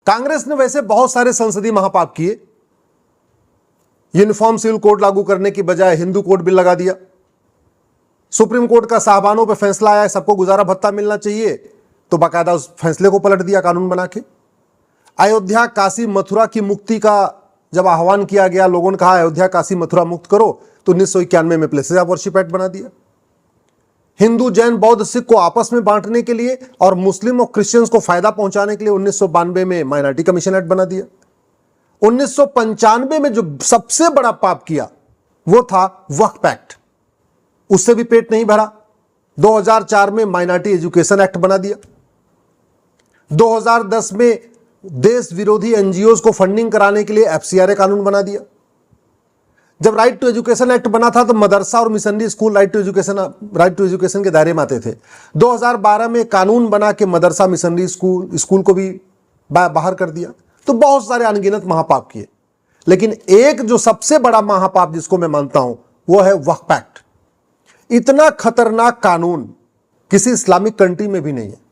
कांग्रेस ने वैसे बहुत सारे संसदीय महापाप किए। यूनिफॉर्म सिविल कोड लागू करने की बजाय हिंदू कोड बिल लगा दिया। सुप्रीम कोर्ट का साहबानों पर फैसला आया सबको गुजारा भत्ता मिलना चाहिए, तो बाकायदा उस फैसले को पलट दिया कानून बना के। अयोध्या काशी मथुरा की मुक्ति का जब आह्वान किया गया, लोगों ने कहा अयोध्या काशी मथुरा मुक्त करो, तो 1991 में प्लेसेस ऑफ वर्शिप एक्ट बना दिया। हिंदू जैन बौद्ध सिख को आपस में बांटने के लिए और मुस्लिम और क्रिश्चियंस को फायदा पहुंचाने के लिए 1992 में माइनॉरिटी कमीशन एक्ट बना दिया। 1995 में जो सबसे बड़ा पाप किया वो था वक्फ एक्ट, उससे भी पेट नहीं भरा। 2004 में माइनॉरिटी एजुकेशन एक्ट बना दिया। 2010 में देश विरोधी एनजीओज को फंडिंग कराने के लिए एफसीआरए कानून बना दिया। जब राइट टू एजुकेशन एक्ट बना था तो मदरसा और missionary school right to education के दायरे में आते थे। 2012 में कानून बना के मदरसा मिशनरी स्कूल को भी बाहर कर दिया। तो बहुत सारे अनगिनत महापाप किए, लेकिन एक जो सबसे बड़ा महापाप जिसको मैं मानता हूं वो है वक्फ एक्ट। इतना खतरनाक कानून किसी इस्लामिक कंट्री में भी नहीं है।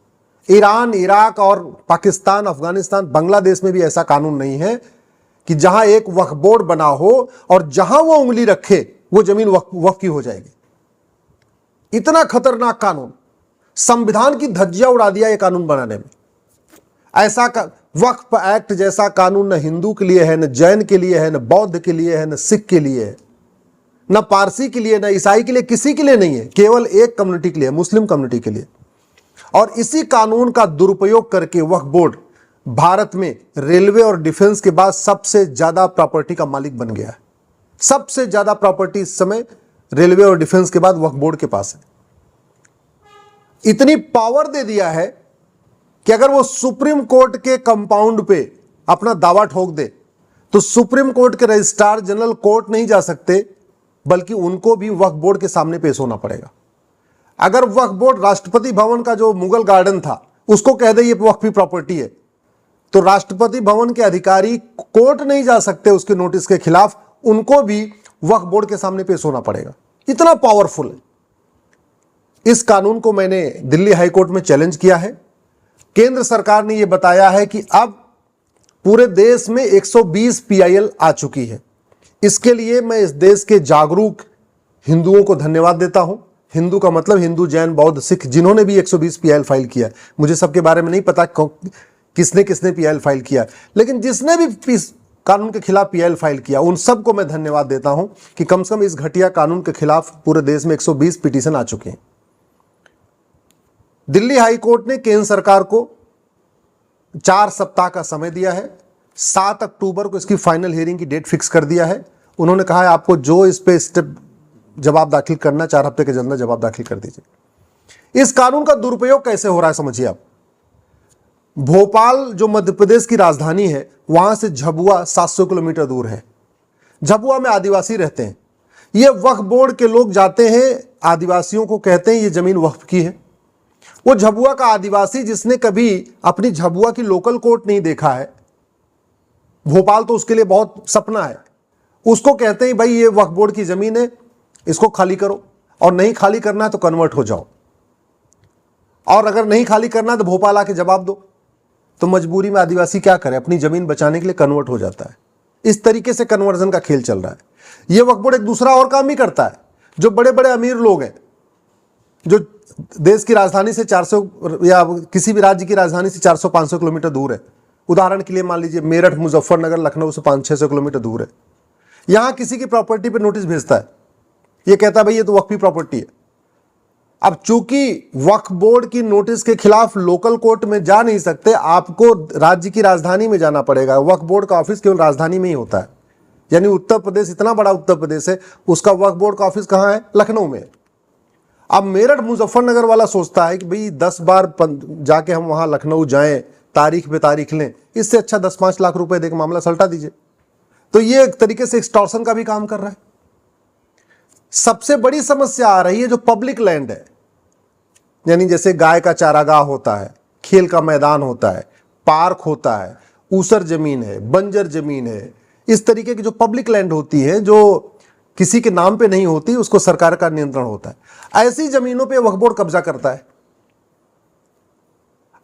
ईरान, इराक और पाकिस्तान, अफगानिस्तान, बांग्लादेश में भी ऐसा कानून नहीं है कि जहां एक वक्फ बोर्ड बना हो और जहां वो उंगली रखे वो जमीन वक्फ की हो जाएगी। इतना खतरनाक कानून, संविधान की धज्जियां उड़ा दिया ये कानून बनाने में। ऐसा वक्फ एक्ट जैसा कानून न हिंदू के लिए है, न जैन के लिए है, न बौद्ध के लिए है, न सिख के लिए है, न पारसी के लिए, न ईसाई के लिए, किसी के लिए नहीं है। केवल एक कम्युनिटी के लिए, मुस्लिम कम्युनिटी के लिए। और इसी कानून का दुरुपयोग करके वक्फ बोर्ड भारत में रेलवे और डिफेंस के बाद सबसे ज्यादा प्रॉपर्टी का मालिक बन गया है। सबसे ज्यादा प्रॉपर्टी इस समय रेलवे और डिफेंस के बाद वक्फ बोर्ड के पास है। इतनी पावर दे दिया है कि अगर वो सुप्रीम कोर्ट के कंपाउंड पे अपना दावा ठोक दे तो सुप्रीम कोर्ट के रजिस्ट्रार जनरल कोर्ट नहीं जा सकते, बल्कि उनको भी वक्फ बोर्ड के सामने पेश होना पड़ेगा। अगर वक्फ बोर्ड राष्ट्रपति भवन का जो मुगल गार्डन था उसको कह दे ये वक्फी प्रॉपर्टी है, तो राष्ट्रपति भवन के अधिकारी कोर्ट नहीं जा सकते उसके नोटिस के खिलाफ, उनको भी वक्फ बोर्ड के सामने पेश होना पड़ेगा। इतना पावरफुल है। इस कानून को मैंने दिल्ली हाई कोर्ट में चैलेंज किया है। केंद्र सरकार ने यह बताया है कि अब पूरे देश में 120 पीआईएल आ चुकी है। इसके लिए मैं इस देश के जागरूक हिंदुओं को धन्यवाद देता हूं। हिंदू का मतलब हिंदू, जैन, बौद्ध, सिख, जिन्होंने भी 120 पीआईएल फाइल किया। मुझे सबके बारे में नहीं पता किसने किसने पीआईएल फाइल किया, लेकिन जिसने भी कानून के खिलाफ पीआईएल फाइल किया उन सबको मैं धन्यवाद देता हूं कि कम से कम इस घटिया कानून के खिलाफ पूरे देश में 120 पिटीशन आ चुके हैं। दिल्ली हाई कोर्ट ने केंद्र सरकार को 4 सप्ताह का समय दिया है। 7 अक्टूबर को इसकी फाइनल हियरिंग की डेट फिक्स कर दिया है। उन्होंने कहा है आपको जो इस पे स्टेप जवाब दाखिल करना 4 हफ्ते के अंदर जवाब दाखिल कर दीजिए। इस कानून का दुरुपयोग कैसे हो रहा है समझिए आप। भोपाल जो मध्य प्रदेश की राजधानी है, वहां से झाबुआ 700 किलोमीटर दूर है। झाबुआ में आदिवासी रहते हैं। ये वक्फ बोर्ड के लोग जाते हैं, आदिवासियों को कहते हैं ये जमीन वक्फ की है। वो झाबुआ का आदिवासी जिसने कभी अपनी झाबुआ की लोकल कोर्ट नहीं देखा है, भोपाल तो उसके लिए बहुत सपना है, उसको कहते हैं भाई ये वक्फ बोर्ड की जमीन है, इसको खाली करो, और नहीं खाली करना है तो कन्वर्ट हो जाओ, और अगर नहीं खाली करना है तो भोपाल आके जवाब दो। तो मजबूरी में आदिवासी क्या करे, अपनी जमीन बचाने के लिए कन्वर्ट हो जाता है। इस तरीके से कन्वर्जन का खेल चल रहा है। यह वक्फ बोर्ड एक दूसरा और काम भी करता है। जो बड़े बड़े अमीर लोग हैं, जो देश की राजधानी से 400 या किसी भी राज्य की राजधानी से 400-500 किलोमीटर दूर है, उदाहरण के लिए मान लीजिए मेरठ, मुजफ्फरनगर, लखनऊ से 500-600 किलोमीटर दूर है, यहां किसी की प्रॉपर्टी पर नोटिस भेजता है, ये कहता है भाई ये तो वक्फी प्रॉपर्टी है। अब चूंकि वक्फ बोर्ड की नोटिस के खिलाफ लोकल कोर्ट में जा नहीं सकते, आपको राज्य की राजधानी में जाना पड़ेगा। वक्फ बोर्ड का ऑफिस केवल राजधानी में ही होता है। यानी उत्तर प्रदेश इतना बड़ा उत्तर प्रदेश है, उसका वक्फ बोर्ड का ऑफिस कहां है? लखनऊ में। अब मेरठ मुजफ्फरनगर वाला सोचता है कि भाई 10 बार जाके हम वहां लखनऊ जाएं, तारीख पे तारीख लें, इससे अच्छा 10-5 लाख रुपए देकर मामला सल्टा दीजिए। तो ये एक तरीके से एक्सटॉर्शन का भी काम कर रहा है। सबसे बड़ी समस्या आ रही है जो पब्लिक लैंड है, यानी जैसे गाय का चारागाह होता है, खेल का मैदान होता है, पार्क होता है, ऊसर जमीन है, बंजर जमीन है, इस तरीके की जो पब्लिक लैंड होती है, जो किसी के नाम पे नहीं होती, उसको सरकार का नियंत्रण होता है। ऐसी जमीनों पे वक्फ बोर्ड कब्जा करता है।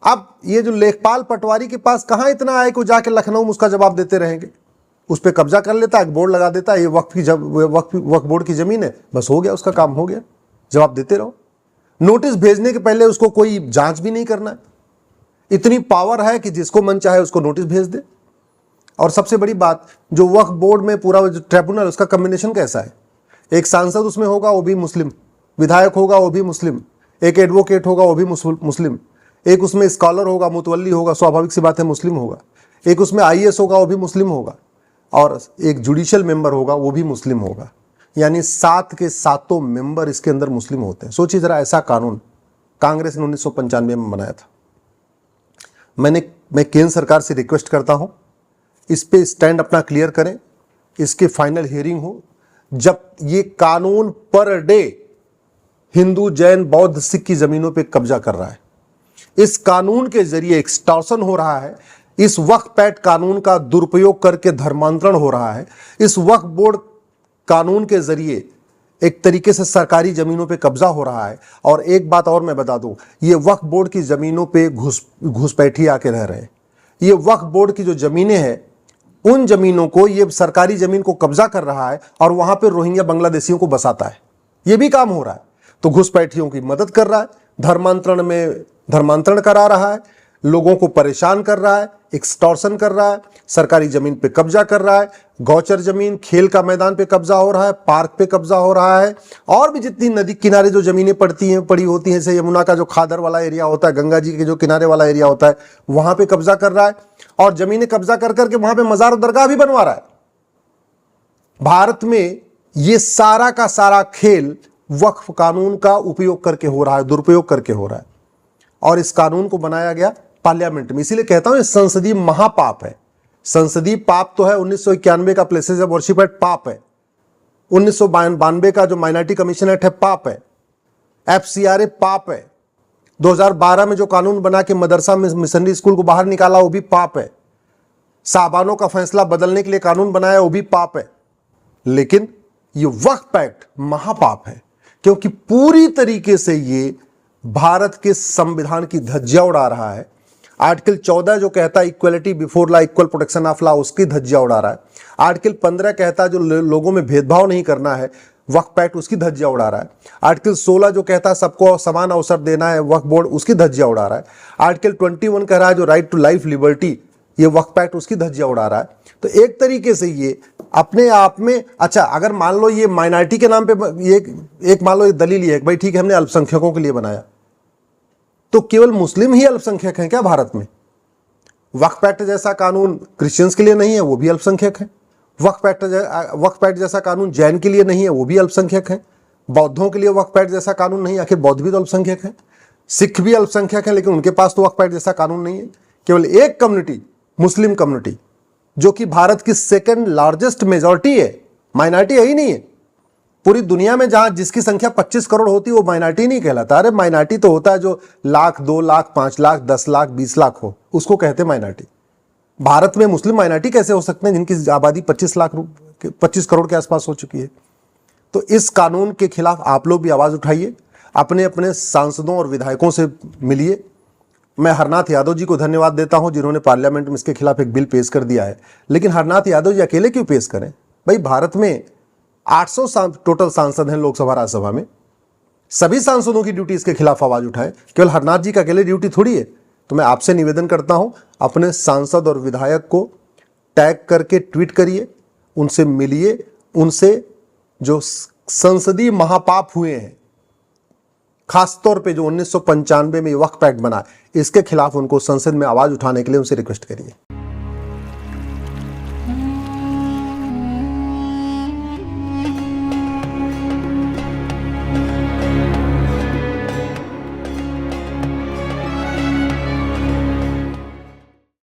अब ये जो लेखपाल पटवारी के पास कहाँ इतना आए कि जाके लखनऊ में उसका जवाब देते रहेंगे। उस पर कब्जा कर लेता है, बोर्ड लगा देता है, ये वक्फ बोर्ड की जमीन है, बस हो गया, उसका काम हो गया, जवाब देते रहो। नोटिस भेजने के पहले उसको कोई जांच भी नहीं करना है। इतनी पावर है कि जिसको मन चाहे उसको नोटिस भेज दे। और सबसे बड़ी बात, जो वक्फ बोर्ड में पूरा जो ट्रिब्यूनल, उसका कॉम्बिनेशन कैसा है? एक सांसद उसमें होगा, वो भी मुस्लिम, विधायक होगा वो भी मुस्लिम, एक एडवोकेट होगा वो भी मुस्लिम, एक उसमें स्कॉलर होगा, मुतवल्ली होगा, स्वाभाविक सी बात है मुस्लिम होगा, एक उसमें आईएएस होगा वो भी मुस्लिम होगा, और एक जुडिशियल मेंबर होगा वो भी मुस्लिम होगा। यानी 7 के 7 मेंबर इसके अंदर मुस्लिम होते हैं। सोचिए जरा, ऐसा कानून कांग्रेस ने 1995 में बनाया था। मैं केंद्र सरकार से रिक्वेस्ट करता हूं, इस पे स्टैंड अपना क्लियर करें, इसके फाइनल हियरिंग हो। जब ये कानून पर डे हिंदू, जैन, बौद्ध, सिख की जमीनों पे कब्जा कर रहा है, इस कानून के जरिए एक्सटॉर्शन हो रहा है, इस वक्फ एक्ट कानून का दुरुपयोग करके धर्मांतरण हो रहा है, इस वक्फ बोर्ड कानून के जरिए एक तरीके से सरकारी जमीनों पे कब्जा हो रहा है। और एक बात और मैं बता दूं, ये वक्फ बोर्ड की जमीनों पे घुसपैठी आके रह रहे हैं। ये वक्फ बोर्ड की जो जमीनें हैं, उन जमीनों को, ये सरकारी जमीन को कब्जा कर रहा है और वहां पे रोहिंग्या बांग्लादेशियों को बसाता है। ये भी काम हो रहा है। तो घुसपैठियों की मदद कर रहा है, धर्मांतरण करा रहा है, लोगों को परेशान कर रहा है, एक्सटॉर्शन कर रहा है, सरकारी जमीन पे कब्जा कर रहा है, गौचर जमीन, खेल का मैदान पे कब्जा हो रहा है, पार्क पे कब्जा हो रहा है, और भी जितनी नदी किनारे जो जमीनें पड़ी होती हैं, जैसे यमुना का जो खादर वाला एरिया होता है, गंगा जी के जो किनारे वाला एरिया होता है, वहां पे कब्जा कर रहा है, और जमीनें कब्जा कर करके वहां पे मजार दरगाह भी बनवा रहा है। भारत में ये सारा का सारा खेल वक्फ कानून का उपयोग करके हो रहा है, दुरुपयोग करके हो रहा है। और इस कानून को बनाया गया पार्लियामेंट में। इसीलिए कहता हूं ये संसदीय महापाप है। संसदीय पाप तो है 1991 का प्लेसेस ऑफ वर्शिप एक्ट पाप है, 1992 का जो माइनॉरिटी कमीशन एक्ट है पाप है, FCRA पाप है, 2012 में जो कानून बना के मदरसा मिशनरी स्कूल को बाहर निकाला वो भी पाप है, साबानों का फैसला बदलने के लिए कानून बनाया वो भी पाप है। लेकिन ये वक्फ एक्ट महापाप है, क्योंकि पूरी तरीके से ये भारत के संविधान की धज्जियां उड़ा रहा है। आर्टिकल 14 जो कहता है equality before law, equal protection of law, उसकी धज्जियां उड़ा रहा है। आर्टिकल 15 कहता है जो लोगों में भेदभाव नहीं करना है, वक्फ एक्ट उसकी धज्जियां उड़ा रहा है। आर्टिकल 16 जो कहता है सबको समान अवसर देना है, वक्फ बोर्ड उसकी धज्जियां उड़ा रहा है। आर्टिकल 21 कह रहा है जो राइट टू लाइफ लिबर्टी, ये वक्फ एक्ट उसकी धज्जियां उड़ा रहा है। तो एक तरीके से ये अपने आप में, अच्छा अगर मान लो ये माइनॉरिटी के नाम पे ये एक मान लो ये दलील ये है भाई ठीक है हमने अल्पसंख्यकों के लिए बनाया, तो केवल मुस्लिम ही अल्पसंख्यक हैं क्या भारत में? वक्फ एक्ट जैसा कानून क्रिश्चियंस के लिए नहीं है, वो भी अल्पसंख्यक हैं। वक्फ एक्ट जैसा कानून जैन के लिए नहीं है, वो भी अल्पसंख्यक हैं। बौद्धों के लिए वक्फ एक्ट जैसा कानून नहीं, आखिर बौद्ध भी तो अल्पसंख्यक हैं। सिख भी अल्पसंख्यक हैं, लेकिन उनके पास तो वक्फ एक्ट जैसा कानून नहीं है। केवल एक कम्युनिटी, मुस्लिम कम्युनिटी, जो कि भारत की सेकंड लार्जेस्ट मेजॉरिटी है, माइनॉरिटी है ही नहीं है। पूरी दुनिया में जहां जिसकी संख्या 25 करोड़ होती है वो माइनॉरिटी नहीं कहलाता। अरे माइनॉरिटी तो होता है जो लाख, 2 लाख, 5 लाख, 10 लाख, 20 लाख हो, उसको कहते हैं माइनॉरिटी। भारत में मुस्लिम माइनॉरिटी कैसे हो सकते हैं जिनकी आबादी 25 करोड़ के आसपास हो चुकी है? तो इस कानून के खिलाफ आप लोग भी आवाज उठाइए, अपने अपने सांसदों और विधायकों से मिलिए। मैं हरनाथ यादव जी को धन्यवाद देता हूं जिन्होंने पार्लियामेंट में इसके खिलाफ एक बिल पेश कर दिया है। लेकिन हरनाथ यादव जी अकेले क्यों पेश करें भाई? भारत में 800 टोटल सांसद हैं लोकसभा राज्यसभा में, सभी सांसदों की ड्यूटी इसके खिलाफ आवाज उठाए, केवल हरनाथ जी का अकेले ड्यूटी थोड़ी है। तो मैं आपसे निवेदन करता हूं, अपने सांसद और विधायक को टैग करके ट्वीट करिए, उनसे मिलिए, उनसे जो संसदीय महापाप हुए हैं, खासतौर पे जो 1995 में वक्फ एक्ट बना, इसके खिलाफ उनको संसद में आवाज उठाने के लिए उनसे रिक्वेस्ट करिए।